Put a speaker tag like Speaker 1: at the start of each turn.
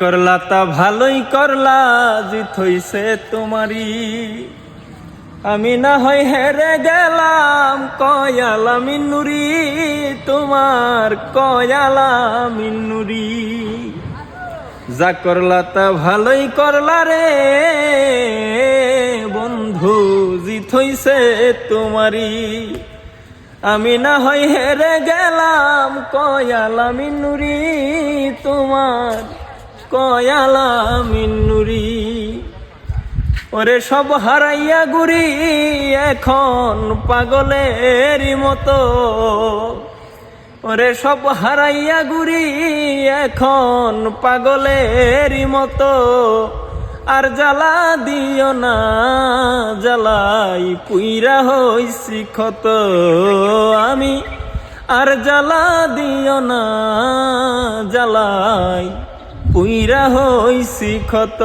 Speaker 1: করলা তা ভালোই করলা, জিত হইছে তোমারি। আমি না হয় হেরে গেলাম, কয়ালা মিন্নুরি, তোমার কয়ালা মিন্নুরি। যা করলা তা ভালোই করলা রে বন্ধু, জিত হইছে তোমারি। আমি না হয় হেরে গেলাম, কয়ালা মিন্নুরি, তোমার কয়ালা মিন্নুরি। ওরে সব হারাইয়া গুরি এখন পাগলের মতো, ওরে সব হারাইয়া গুরি এখন পাগলের মতো। আর জ্বালা দিও না, জ্বালাই পুইরা হইছি ক্ষত আমি। আর জ্বালা দিও না, জ্বালাই পুইরা হইছি ক্ষত।